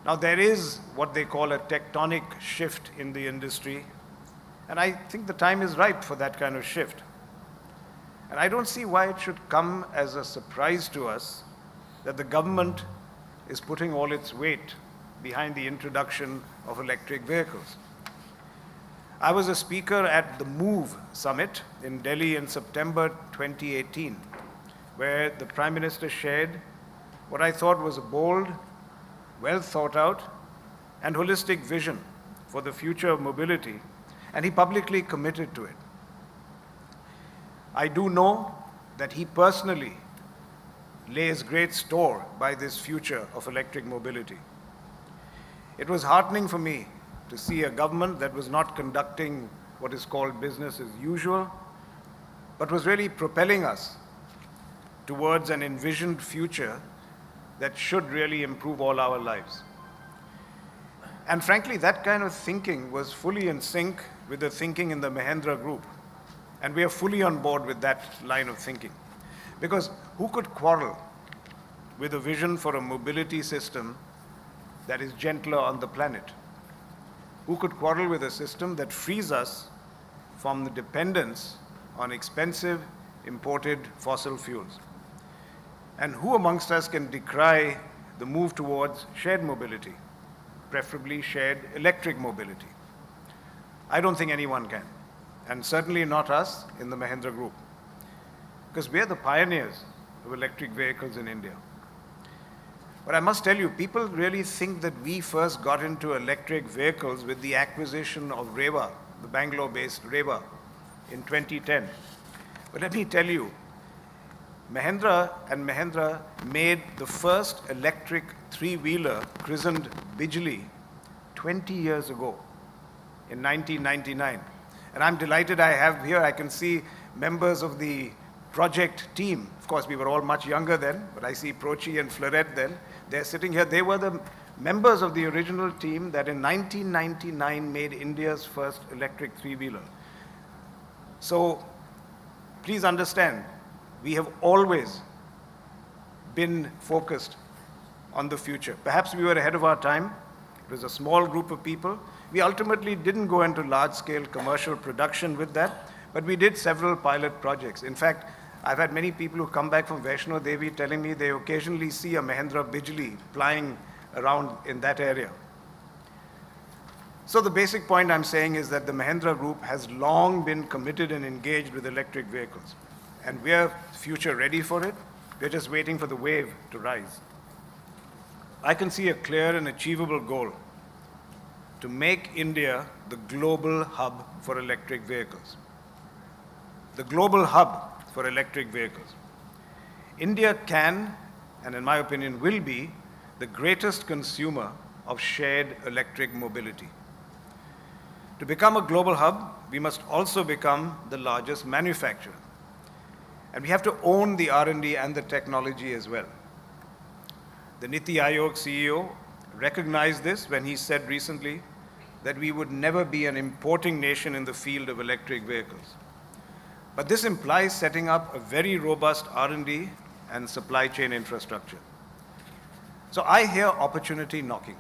Now, there is what they call a tectonic shift in the industry, and I think the time is ripe for that kind of shift. And I don't see why it should come as a surprise to us that the government is putting all its weight behind the introduction of electric vehicles. I was a speaker at the MOVE summit in Delhi in September 2018, where the Prime Minister shared what I thought was a bold, well thought out, and holistic vision for the future of mobility, and he publicly committed to it. I do know that he personally lays great store by this future of electric mobility. It was heartening for me to see a government that was not conducting what is called business as usual, but was really propelling us towards an envisioned future that should really improve all our lives. And frankly, that kind of thinking was fully in sync with the thinking in the Mahindra Group. And we are fully on board with that line of thinking. Because who could quarrel with a vision for a mobility system that is gentler on the planet? Who could quarrel with a system that frees us from the dependence on expensive imported fossil fuels? And who amongst us can decry the move towards shared mobility, preferably shared electric mobility? I don't think anyone can, and certainly not us in the Mahindra Group, because we are the pioneers of electric vehicles in India. But I must tell you, people really think that we first got into electric vehicles with the acquisition of Reva, the Bangalore-based Reva, in 2010. But let me tell you, Mahindra made the first electric three-wheeler christened Bijli 20 years ago, in 1999. And I'm delighted I have here, I can see members of the project team. Of course, we were all much younger then, but I see Prochi and Florette then. They're sitting here. They were the members of the original team that in 1999 made India's first electric three-wheeler. So please understand, we have always been focused on the future. Perhaps we were ahead of our time. It was a small group of people. We ultimately didn't go into large-scale commercial production with that, but we did several pilot projects. In fact, I've had many people who come back from Vaishno Devi telling me they occasionally see a Mahindra Bijli flying around in that area. So the basic point I'm saying is that the Mahindra Group has long been committed and engaged with electric vehicles. And we are future ready for it. We're just waiting for the wave to rise. I can see a clear and achievable goal to make India the global hub for electric vehicles. The global hub for electric vehicles. India can, and in my opinion will be, the greatest consumer of shared electric mobility. To become a global hub, we must also become the largest manufacturer. And we have to own the R&D and the technology as well. The Niti Aayog CEO recognized this when he said recently that we would never be an importing nation in the field of electric vehicles. But this implies setting up a very robust R&D and supply chain infrastructure. So I hear opportunity knocking.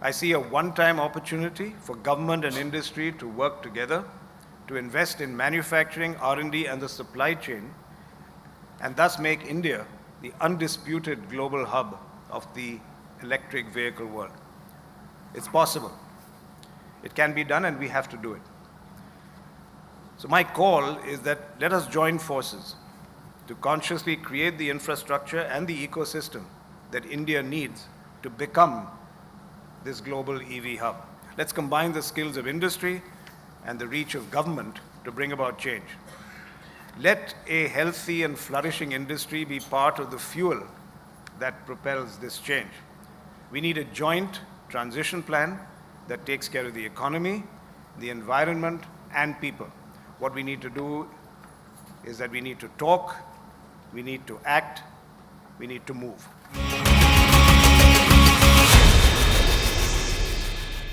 I see a one-time opportunity for government and industry to work together to invest in manufacturing, R&D, and the supply chain, and thus make India the undisputed global hub of the electric vehicle world. It's possible. It can be done, and we have to do it. So my call is that let us join forces to consciously create the infrastructure and the ecosystem that India needs to become this global EV hub. Let's combine the skills of industry and the reach of government to bring about change. Let a healthy and flourishing industry be part of the fuel that propels this change. We need a joint transition plan that takes care of the economy, the environment, and people. What we need to do is that we need to talk, we need to act, we need to move.